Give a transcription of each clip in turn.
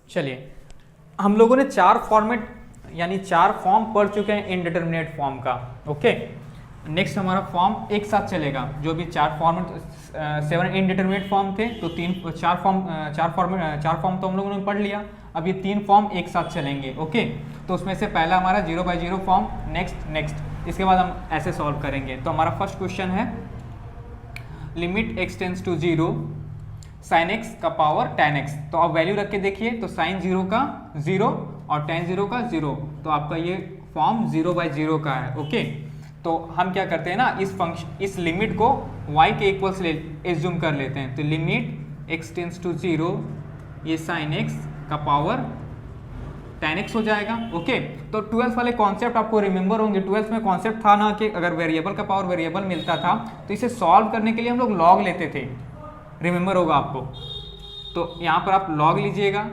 चलिए, हम लोगों ने चार फॉर्मेट यानी चार फॉर्म पढ़ चुके हैं इनडिटरमिनेट फॉर्म का। ओके, नेक्स्ट हमारा फॉर्म एक साथ चलेगा। जो भी चार फॉर्मेट 7 इनडिटरमिनेट फॉर्म थे, तो चार फॉर्म तो हम लोगों ने पढ़ लिया। अब ये 3 फॉर्म एक साथ चलेंगे। ओके, तो उसमें से पहला हमारा 0/0 फॉर्म, नेक्स्ट इसके बाद हम ऐसे सॉल्व करेंगे। तो हमारा फर्स्ट क्वेश्चन है limit x tends to 0 sine x का पावर tan x। तो आप वैल्यू रख के देखिए, तो साइन 0 का 0 और tan 0 का 0, तो आपका ये फॉर्म 0/0 का है। ओके, तो हम क्या करते हैं ना, इस लिमिट को y के इक्वल्स एज्यूम कर लेते हैं। तो लिमिट x टेंस टू 0, ये साइन x का पावर tan x हो जाएगा। ओके, तो 12th वाले कॉन्सेप्ट आपको रिमेंबर होंगे। 12th में कॉन्सेप्ट था ना कि अगर वेरिएबल का पावर वेरिएबल मिलता था तो इसे सॉल्व करने के लिए हम लोग लॉग लेते थे, रिमेंबर होगा आपको। तो यहाँ पर आप लॉग लीजिएगा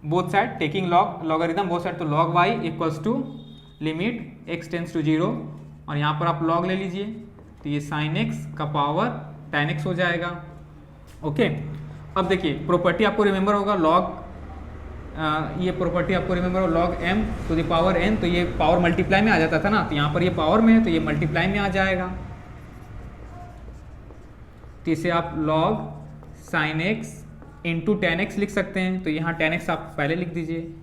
both side, taking log logarithm both side, तो log y equals to limit x tends to 0, और यहाँ पर आप लॉग ले लीजिए, तो ये साइन x का पावर tan x हो जाएगा। ओके, अब देखिए प्रॉपर्टी आपको रिमेंबर होगा, लॉग ये प्रॉपर्टी आपको रिमेंबर हो, log m to the power n, तो ये पावर मल्टीप्लाई में आ जाता था ना, तो यहाँ पर ये पावर में है तो ये मल्टीप्लाई में आ जाएगा। तो इसे आप log sine x into tan x लिख सकते हैं। तो यहाँ टेन एक्स आप पहले लिख दीजिए,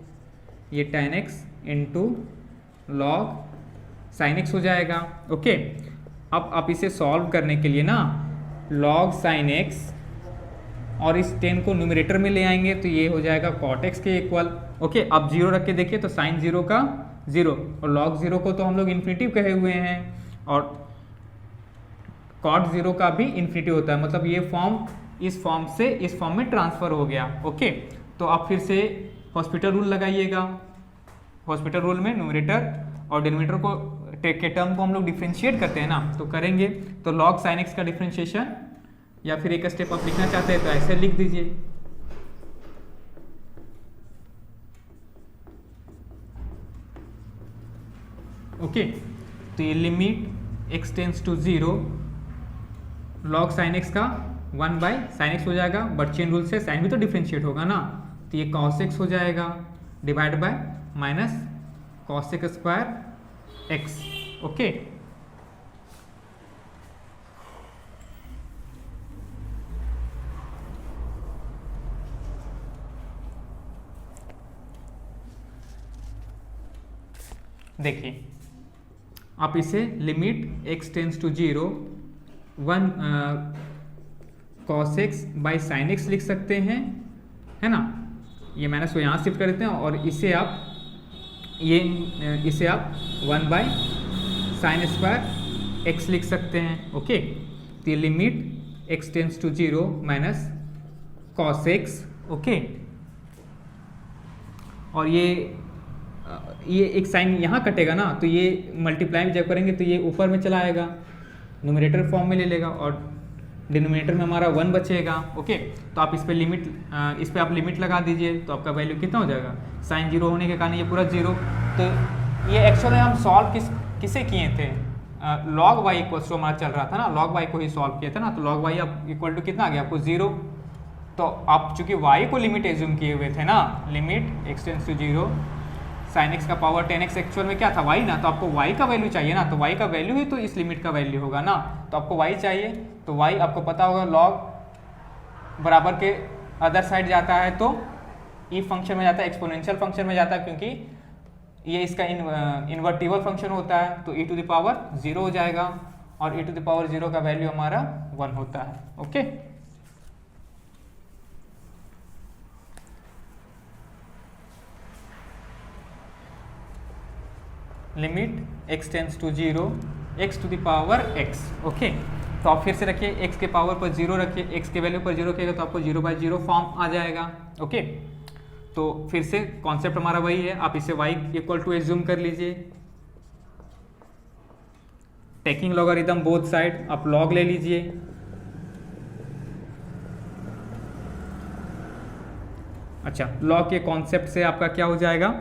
ये ten x into log sine x हो जाएगा। ओके, अब आप इसे सॉल्व करने के लिए ना लॉग साइन एक्स और इस 10 को न्यूमरेटर में ले आएंगे, तो ये हो जाएगा कॉट एक्स के इक्वल। ओके, अब 0 रख के देखिए, तो साइन 0 का 0 और लॉग 0 को तो हम लोग इन्फिनिटिव कहे हुए हैं, और कॉट 0 का भी इन्फिनिटिव होता है, मतलब ये फॉर्म इस फॉर्म से इस फॉर्म में ट्रांसफर हो गया। ओके, तो आप फिर से हॉस्पिटल रूल लगाइएगा। हॉस्पिटल रूल में न्यूमरेटर और डिनोमिनेटर को के टर्म को हम लोग डिफ्रेंशिएट करते हैं ना, तो करेंगे। तो लॉग साइन एक्स का डिफ्रेंशिएशन, या फिर एक स्टेप आप लिखना चाहते हैं तो ऐसे लिख दीजिए। ओके, तो ये limit x tends to 0 log sine x का 1/sin x हो जाएगा, बट चेन रूल से साइन भी तो डिफ्रेंशिएट होगा ना, तो ये cos x हो जाएगा divide by minus cos x square x। Okay, देखिए आप इसे limit x tends to 0 1 cos x by sine x लिख सकते हैं, है ना। ये माइनस को यहाँ शिफ्ट कर देते हैं, और इसे आप 1/sin स्क्वायर x लिख सकते हैं। ओके, तो ये limit x tends to 0 minus cos x। Okay, और ये एक साइन यहाँ कटेगा ना, तो ये मल्टीप्लाई जब करेंगे तो ये ऊपर में चला आएगा, न्यूमरेटर फॉर्म में ले लेगा, और डिनोमिनेटर में हमारा 1 बचेगा। ओके, तो आप इस पे आप लिमिट लगा दीजिए, तो आपका वैल्यू कितना हो जाएगा, साइन 0 होने के कारण ये पूरा 0। तो ये एक्चुअली हम सॉल्व किसे किए थे, लॉग वाई इक्वल्स टू हमारा चल रहा था ना, लॉग वाई को ही सॉल्व किया था ना, तो लॉग वाई अब इक्वल टू कितना आ गया आपको 0। तो आप चूंकि y को लिमिट एज्यूम किए हुए थे ना, limit x tends to 0 sine x का पावर 10x, एक्चुअल में क्या था y ना, तो आपको y का वैल्यू चाहिए ना, तो y का वैल्यू ही तो इस लिमिट का वैल्यू होगा ना, तो आपको y चाहिए। तो y आपको पता होगा लॉग बराबर के अदर साइड जाता है तो ई फंक्शन में जाता है, एक्सपोनेंशियल फंक्शन में जाता है, क्योंकि ये इसका इन्वर्टिबल फंक्शन होता है, तो e टू द पावर 0 हो जाएगा, और e टू द पावर 0 का वैल्यू हमारा 1 होता है। Okay, limit x tends to 0 x to the power x। Okay, तो आप फिर से रखिए x के पावर पर 0 रखिए, x के वैल्यू पर 0 रखिएगा तो आपको 0/0 फॉर्म आ जाएगा। ओके, तो फिर से कॉन्सेप्ट हमारा वही है, आप इसे y इक्वल टू एज्यूम कर लीजिए, टेकिंग लॉगरिथम बोथ साइड, आप लॉग ले लीजिए। अच्छा, लॉग के कॉन्सेप्ट से आपका क्या हो जाएगा,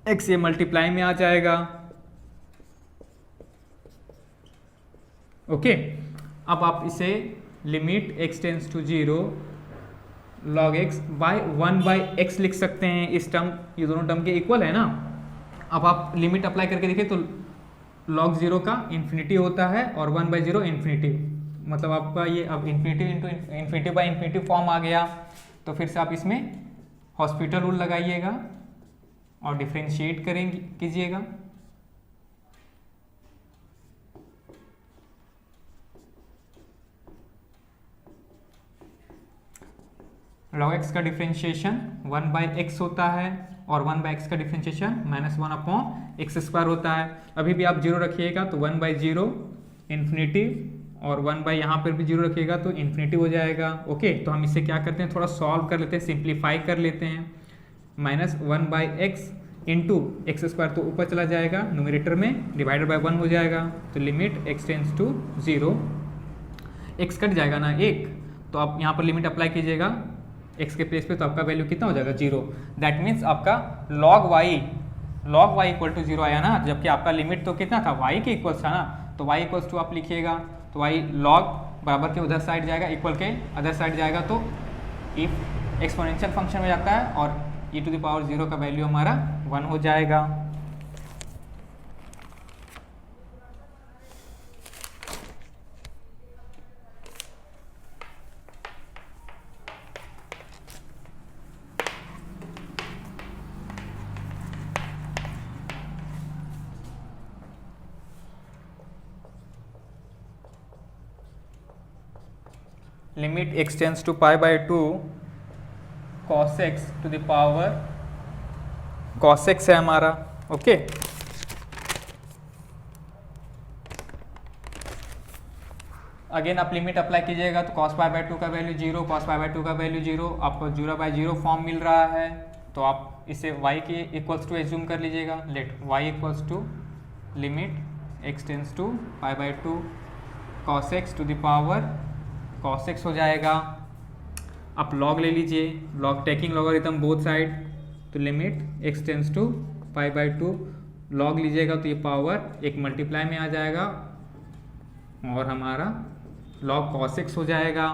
x ये मल्टीप्लाई में आ जाएगा। ओके, अब आप इसे limit x tends to 0 log x by 1/x लिख सकते हैं। इस टर्म, ये दोनों टर्म के इक्वल है ना। अब आप लिमिट अप्लाई करके देखिए तो log 0 का इन्फिनिटी होता है और 1/0 इन्फिनिटी, मतलब आपका ये अब infinity into infinity by infinity form आ गया। तो फिर से आप इसमें हॉस्पिटल रूल लगाइएगा और डिफ्रेंशिएट करेंगे कीजिएगा। log x का डिफ्रेंशिएशन 1/x होता है और 1/x का डिफ्रेंशिएशन -1/x² होता है। अभी भी आप 0 रखिएगा तो 1/0 इन्फिनिटी और 1 यहाँ पर भी 0 रखिएगा तो इन्फिनिटी हो जाएगा। ओके, तो हम इसे क्या करते हैं, थोड़ा सॉल्व कर लेते हैं, सिंप्लीफाई कर लेते हैं। -1/x इंटू x² तो ऊपर चला जाएगा न्यूमरेटर में, डिवाइडेड बाय 1 हो जाएगा। तो limit x tends to 0, x cut जाएगा ना 1, तो आप यहाँ पर लिमिट अप्लाई कीजिएगा x के प्लेस पे, तो आपका वैल्यू कितना हो जाएगा 0। दैट मीन्स आपका log y इक्वल टू 0 आया ना, जबकि आपका लिमिट तो कितना था, y के इक्वल था ना। तो y इक्वल्स टू आप लिखिएगा तो y log बराबर के उधर साइड जाएगा, इक्वल के अदर साइड जाएगा, तो इफ एक्सपोनेंशियल फंक्शन में जाता है और e⁻0 का वैल्यू हमारा 1 हो जाएगा। Limit x tends to π/2 cos x to the power cos x है हमारा। ओके, अगेन आप लिमिट अप्लाई कीजिएगा तो cos π/2 का वैल्यू 0, cos π/2 का वैल्यू 0, आपको 0/0 फॉर्म मिल रहा है। तो आप इसे y के इक्वल्स टू एज्यूम कर लीजिएगा। Let y equals to limit x tends to π/2 cos x to the power cos x हो जाएगा। आप log ले लीजिए, log taking logarithm both side, तो limit x tends to π/2 log लीजिएगा तो ये पावर एक मल्टीप्लाई में आ जाएगा और हमारा log cos x हो जाएगा।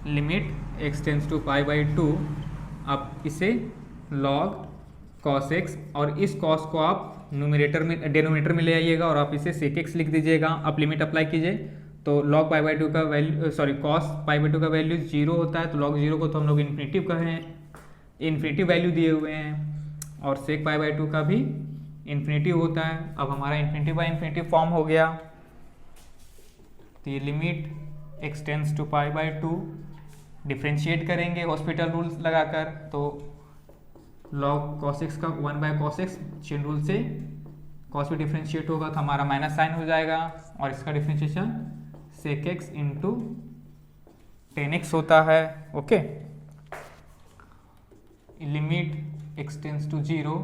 लिमिट x टेंड्स टू π/2, आप इसे log cos x और इस cos को आप न्यूमरेटर में डिनोमिनेटर में ले आइएगा और आप इसे sec x लिख दीजिएगा। आप लिमिट अप्लाई कीजिए तो log π/2 का वैल्यू cos π/2 का वैल्यू 0 होता है, तो log 0 को तो हम लोग इन्फिनिटी कहें, इन्फिनिटी वैल्यू दिए हुए हैं, और sec π/2 का भी इन्फिनिटी होता है। अब हमारा इन्फिनिटी बाई इन्फिनिटी फॉर्म हो गया। तो ये limit x tends to π/2 differentiate करेंगे हॉस्पिटल रूल्स लगाकर, तो log cos x का 1/cos x चेन रूल से cos भी डिफ्रेंशिएट होगा तो हमारा माइनस साइन हो जाएगा, और इसका differentiation sec x into 10x होता है। Okay, limit x tends to 0,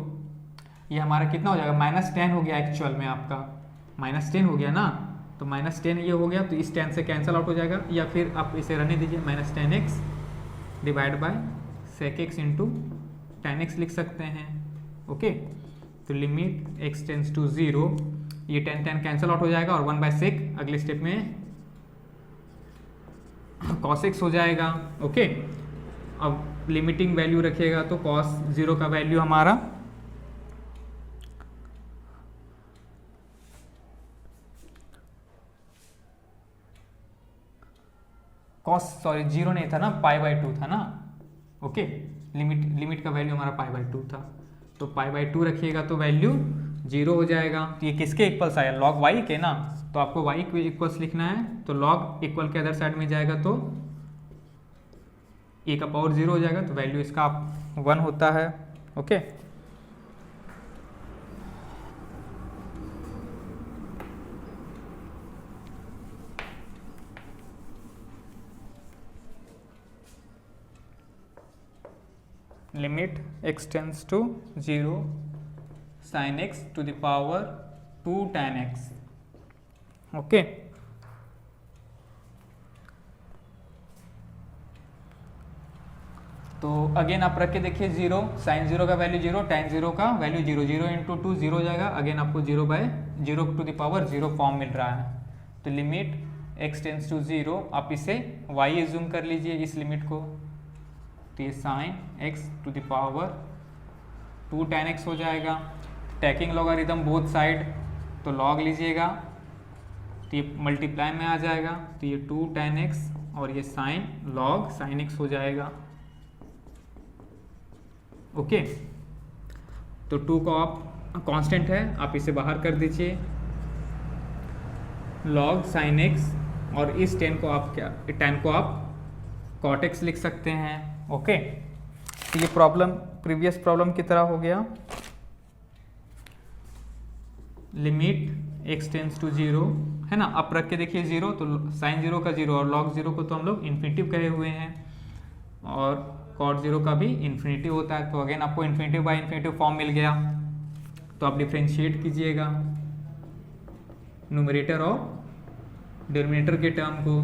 ये हमारा कितना हो जाएगा, -10 हो गया एक्चुअल में, आपका -10 हो गया ना, तो -10 ये हो गया, तो इस 10 से कैंसिल आउट हो जाएगा, या फिर आप इसे रहने दीजिए, -10x divide by sec x into 10x लिख सकते हैं। ओके, तो लिमिट x टेंड्स टू 0, ये 10 कैंसिल आउट हो जाएगा और 1/sec अगले स्टेप में cos x हो जाएगा। ओके, अब लिमिटिंग वैल्यू रखिएगा तो cos 0 का वैल्यू हमारा जीरो नहीं था ना, π/2 था ना। ओके, लिमिट का वैल्यू हमारा π/2 था, तो π/2 रखिएगा तो वैल्यू 0 हो जाएगा। तो ये किसके इक्वल्स आया, log y के ना, तो आपको y के इक्वल्स लिखना है, तो log इक्वल के अदर साइड में जाएगा तो a का पावर 0 हो जाएगा, तो वैल्यू इसका 1 होता है। Okay, limit x tends to 0 sin x to the power 2 tan x। Okay, तो अगेन आप रख के देखिए 0, sin 0 का वैल्यू 0, tan 0 का वैल्यू 0, 0 इंटू 2 0 हो जाएगा, अगेन आपको 0/0 टू द पावर 0 फॉर्म मिल रहा है। तो लिमिट x टेंड्स टू 0, आप इसे y एज्यूम कर लीजिए इस लिमिट को, तो ये sine x to the power 2 tan x हो जाएगा। टेकिंग लॉगरिथम बोथ साइड, तो लॉग लीजिएगा तो ये मल्टीप्लाई में आ जाएगा, तो ये 2 tan x और ये साइन लॉग साइन x हो जाएगा। ओके, तो 2 को आप कांस्टेंट है, आप इसे बाहर कर दीजिए, लॉग साइन x और इस tan को आप cot x लिख सकते हैं। ओके, तो ये प्रॉब्लम प्रीवियस प्रॉब्लम की तरह हो गया। लिमिट x टेंस टू 0 है ना, अब रख के देखिए 0, तो साइन 0 का 0 और लॉग 0 को तो हम लोग इन्फिनिटिव कहे हुए हैं और कॉट 0 का भी इन्फिनिटिव होता है। तो अगेन आपको इन्फिनिटिव बाय इन्फिनिटिव फॉर्म मिल गया, तो आप डिफ्रेंशिएट कीजिएगा न्यूमरेटर और डिनोमिनेटर के टर्म को।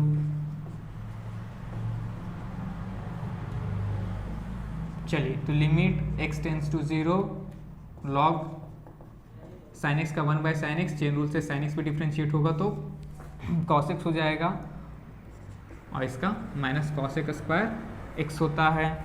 चलिए, तो limit x tends to 0 log sine x का 1 by sine x, chain rule से साइन एक्स पे डिफ्रेंशिएट होगा तो कॉस एक्स हो जाएगा और इसका minus cos x square x होता है।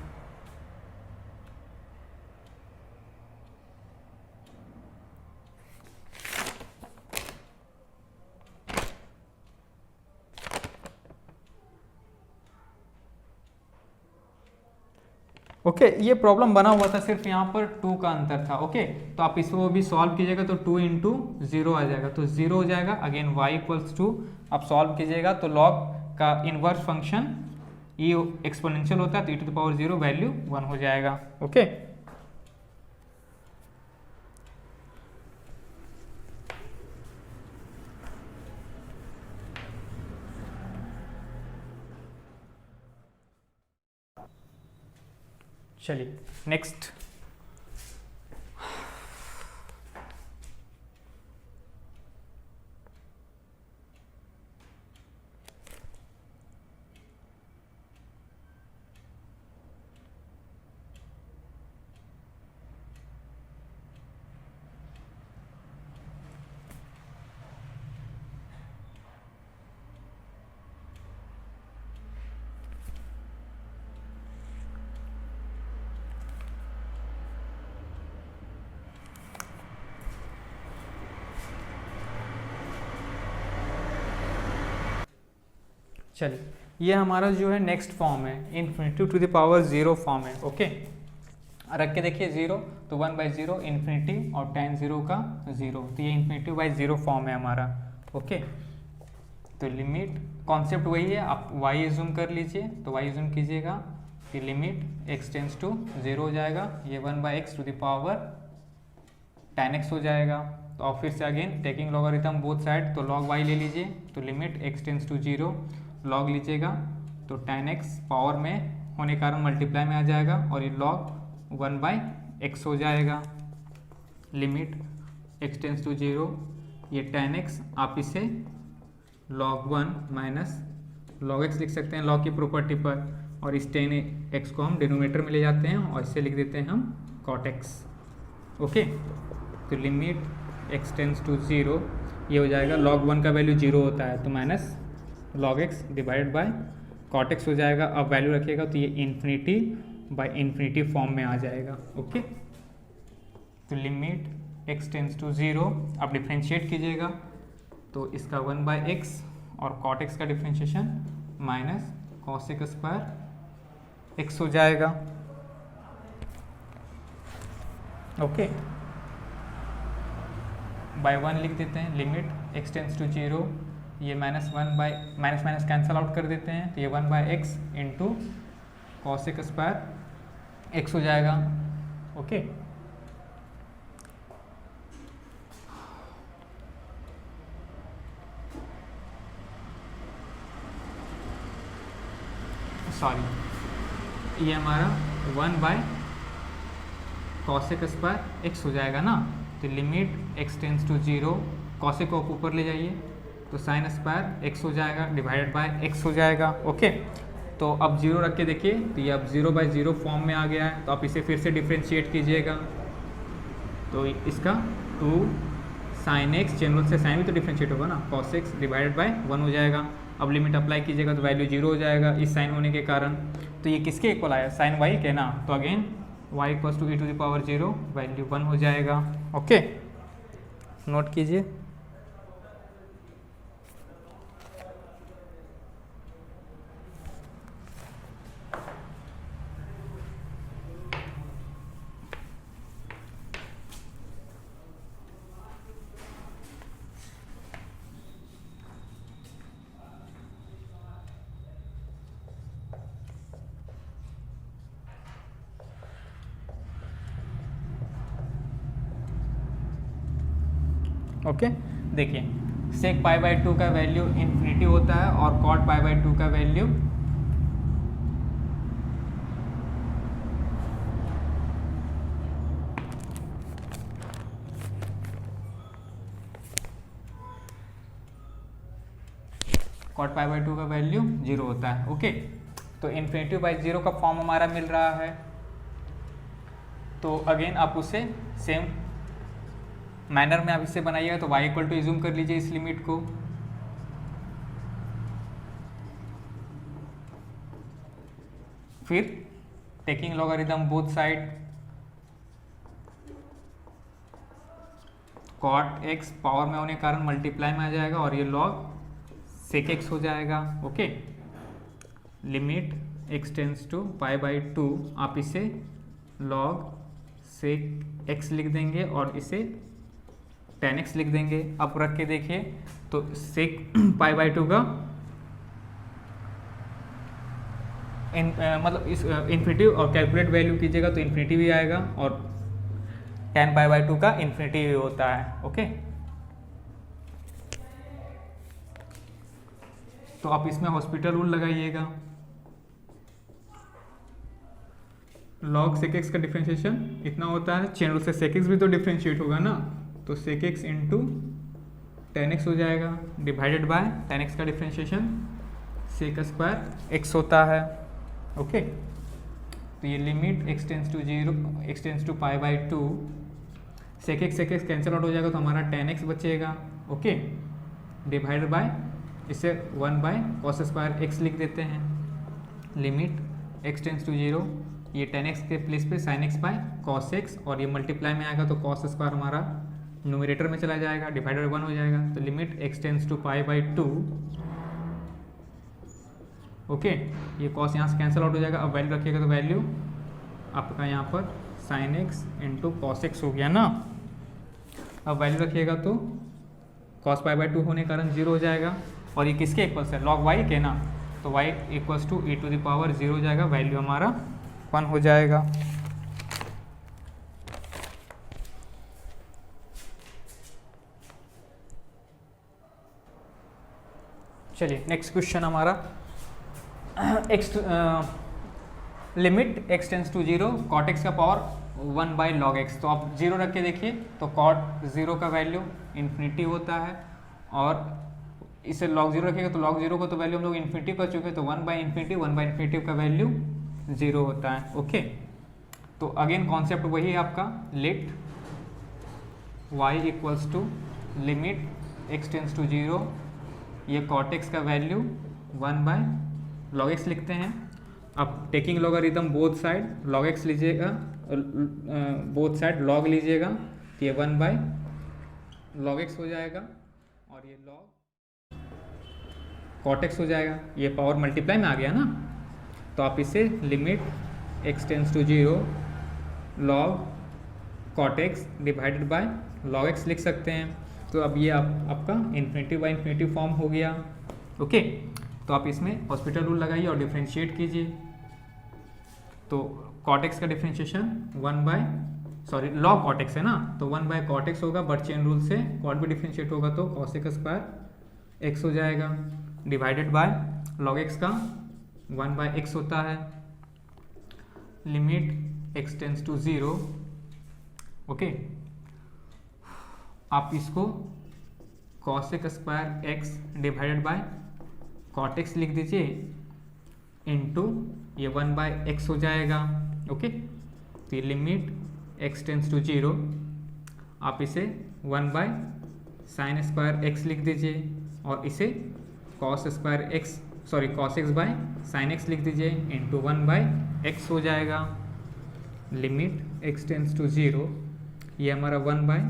ओके, ये प्रॉब्लम बना हुआ था, सिर्फ यहाँ पर 2 का अंतर था। ओके, तो आप इसको भी सॉल्व कीजिएगा तो 2 इंटू 0 आ जाएगा, तो 0 हो जाएगा। अगेन y इक्वल्स टू, आप सॉल्व कीजिएगा तो log का इनवर्स फंक्शन e एक्सपोनेंशियल होता है, तो e to the power 0 value 1 हो जाएगा। ओके, चलिए नेक्स्ट। चलिए, ये हमारा जो है नेक्स्ट फॉर्म है, infinity to the power 0 form है। ओके, रख के देखिए 0, तो 1 बाई 0 इन्फिनिटी और tan 0 का 0, तो ये इन्फिनिटी बाई 0 फॉर्म है हमारा। ओके, तो लिमिट कॉन्सेप्ट वही है, आप y एज्यूम कर लीजिए, तो y एज्यूम कीजिएगा कि लिमिट x टेंस टू 0 हो जाएगा, ये 1 by x to the power tan x हो जाएगा। तो आप फिर से again taking logarithm both side, तो log y ले लीजिए, तो limit x tends to 0 log लीजिएगा तो tan x पावर में होने के कारण मल्टीप्लाई में आ जाएगा और ये log 1 बाई एक्स हो जाएगा। लिमिट x टेंस टू 0, ये tan x आप इसे log 1 माइनस log x लिख सकते हैं log की प्रॉपर्टी पर, और इस tan x को हम डिनोमिनेटर में ले जाते हैं और इसे लिख देते हैं हम cot x। ओके, तो लिमिट x टेंस टू 0, ये हो जाएगा log 1 का वैल्यू 0 होता है, तो minus log x divided by cot x हो जाएगा। अब वैल्यू रखिएगा तो ये इन्फिनिटी बाय इन्फिनिटी फॉर्म में आ जाएगा। ओके, तो लिमिट x टेंस टू 0, आप डिफ्रेंशिएट कीजिएगा तो इसका 1 बाय एक्स और cot x का differentiation minus cos x square x हो जाएगा। ओके, बाय 1 लिख देते हैं, लिमिट x टेंस टू 0, ये minus 1 by minus minus cancel out कर देते हैं, तो ये 1 by x into cos x square x हो जाएगा। ओके, सॉरी, ये हमारा 1 by cos x square x हो जाएगा ना, तो limit x tends to 0, cos को आप ऊपर ले जाइए तो साइन स्क्वायर एक्स हो जाएगा डिवाइडेड बाय एक्स हो जाएगा। ओके, तो अब 0 रख के देखिए, तो ये अब 0 बाई 0 फॉर्म में आ गया है, तो आप इसे फिर से डिफ्रेंशिएट कीजिएगा, तो इसका 2 साइन एक्स, चेन रूल से साइन भी तो डिफ्रेंशिएट होगा ना, कॉस एक्स डिवाइडेड बाय 1 हो जाएगा। अब लिमिट अप्लाई कीजिएगा तो वैल्यू 0 हो जाएगा इस साइन होने के कारण। तो ये किसके इक्वल आया, साइन वाई के ना। तो again y equals to e⁻0 value 1 हो जाएगा। ओके, नोट कीजिए। ओके देखिए, सेक π/2 का वैल्यू इन्फिनिटी होता है और कॉट π/2 का वैल्यू कॉट π/2 का वैल्यू 0 होता है। ओके, तो इन्फिनिटी बाई 0 का फॉर्म हमारा मिल रहा है। तो अगेन आप उसे सेम मैनर में आप इससे बनाइएगा। तो y इक्वल टू एज्यूम कर लीजिए इस लिमिट को, फिर taking logarithm both side cot x power में होने के कारण मल्टीप्लाई में आ जाएगा और ये लॉग सेक x हो जाएगा। Okay, limit x tends to π/2 आप इसे लॉग सेक x लिख देंगे और इसे tan x लिख देंगे। अब रख के देखिए तो सेक π/2 का मतलब इस इन्फिनिटी और कैलकुलेट वैल्यू कीजिएगा तो इन्फिनिटी भी आएगा और tan π/2 का इन्फिनिटी भी होता है। ओके, तो आप इसमें हॉस्पिटल रूल लगाइएगा। लॉग सेक एक्स का डिफ्रेंशिएशन इतना होता है, चेन रूल से सेक एक्स भी तो डिफ्रेंशिएट होगा ना, तो sec x into tan x हो जाएगा डिवाइडेड बाय टेन एक्स का डिफ्रेंशिएशन सेक स्क्वायर एक्स होता है। ओके, तो ये limit x tends to 0 x tends to π/2 sec x cancel out हो जाएगा तो हमारा tan x बचेगा। ओके, डिवाइडेड बाय इसे 1/cos स्क्वायर x लिख देते हैं। लिमिट x टेंस टू 0 ये tan x के प्लेस पे sin x by cos x और ये मल्टीप्लाई में आएगा तो cos स्क्वायर हमारा न्यूमरेटर में चला जाएगा, डिवाइडेड 1 हो जाएगा। तो limit x tends to π/2 okay, ये cos यहाँ से कैंसिल आउट हो जाएगा। अब वैल्यू रखिएगा तो वैल्यू आपका यहाँ पर sin x into cos x हो गया ना। अब वैल्यू रखिएगा तो cos π/2 होने के कारण 0 हो जाएगा और ये किसके इक्वल्स है, log y के ना। तो y इक्वल्स टू e⁻0 हो जाएगा, वैल्यू हमारा 1 हो जाएगा। चलिए नेक्स्ट क्वेश्चन हमारा limit x tends to 0 cot x का पावर 1/log x। तो आप 0 रख के देखिए तो कॉट 0 का वैल्यू इन्फिनिटी होता है और इसे log 0 रखिएगा तो log 0 को तो वैल्यू हम लोग इन्फिनिटी कर चुके हैं, तो 1/इन्फिनिटी का वैल्यू 0 होता है। ओके, तो अगेन कॉन्सेप्ट वही है आपका, let y equals to limit x tends to 0 ये कॉट x का वैल्यू 1/log x लिखते हैं। अब taking logarithm both side log x लीजिएगा, बोथ साइड log लीजिएगा तो ये 1/log x हो जाएगा और ये log कॉट x हो जाएगा। ये पावर मल्टीप्लाई में आ गया ना, तो आप इसे limit x tends to 0 log cot x divided by log x लिख सकते हैं। तो अब ये आपका इन्फिनिटी बाई इन्फिनिटी फॉर्म हो गया। ओके, तो आप इसमें हॉस्पिटल रूल लगाइए और डिफ्रेंशिएट कीजिए। तो कॉट एक्स का डिफ्रेंशिएशन लॉग कॉट एक्स है ना, तो 1/cot x होगा, बट चेन रूल से कॉट भी डिफ्रेंशिएट होगा तो cos स्क्वायर x हो जाएगा डिवाइडेड बाय log x का 1/x होता है। Limit x tends to 0 okay, आप इसको cos square x divided by cot x लिख दीजिए इनटू ये 1/x हो जाएगा। ओके, तो ये लिमिट x टेंस टू 0 आप इसे 1/sin स्क्वायर x लिख दीजिए और इसे cos square x sorry cos x bye sine x लिख दीजिए इंटू 1 बाय एक्स हो जाएगा। लिमिट एक्स टेंस टू 0, ये हमारा 1 by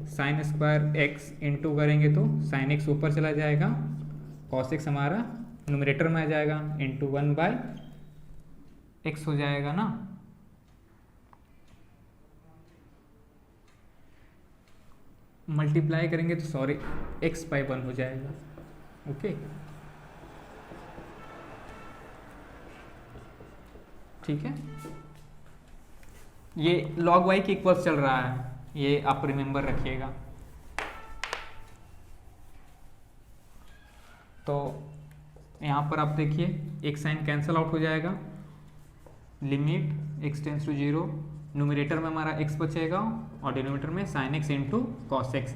sine square x into करेंगे तो साइन एक्स ऊपर चला जाएगा, कॉस एक्स हमारा न्यूमरेटर में आ जाएगा इंटू 1 बाय एक्स हो जाएगा ना। मल्टीप्लाई करेंगे तो सॉरी एक्स बाय 1 हो जाएगा। ओके ठीक है, ये log y के इक्वल्स चल रहा है, ये आप रिमेंबर रखिएगा। तो यहाँ पर आप देखिए एक साइन कैंसिल आउट हो जाएगा, limit x tends to 0, numerator में हमारा x बचेगा और डिनोमिनेटर में sine x into cos x.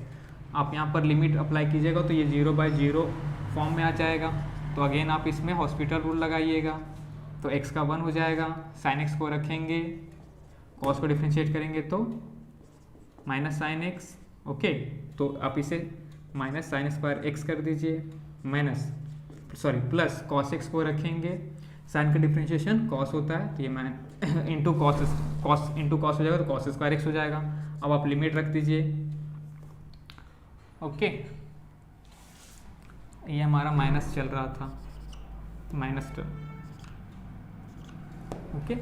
आप यहाँ पर लिमिट अप्लाई कीजिएगा तो ये 0 बाय 0 फॉर्म में आ जाएगा। तो अगेन आप इसमें हॉस्पिटल रूल लगाइएगा, तो x का 1 हो जाएगा, साइन एक्स को रखेंगे, कॉस को डिफ्रेंशिएट करेंगे तो माइनस साइन एक्स। ओके, तो आप इसे माइनस साइन स्क्वायर एक्स कर दीजिए, प्लस कॉस एक्स को रखेंगे, साइन का डिफ्रेंशिएशन कॉस होता है तो ये इंटू कॉस हो जाएगा तो कॉस स्क्वायर एक्स हो जाएगा। अब आप लिमिट रख दीजिए। ओके, ये हमारा माइनस चल रहा था, माइनस टर्म। ओके,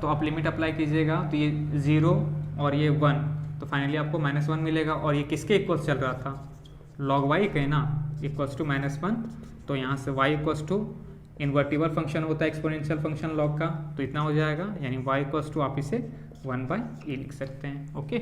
तो आप लिमिट अप्लाई कीजिएगा तो ये 0 और ये 1, तो फाइनली आपको -1 मिलेगा। और ये किसके इक्वल्स चल रहा था, log y के ना, इक्वल्स टू -1। तो यहाँ से y equals to invertible function होता है एक्सपोनेंशियल फंक्शन log का, तो इतना हो जाएगा, यानी y इक्वल्स टू आप इसे 1/e लिख सकते हैं। ओके।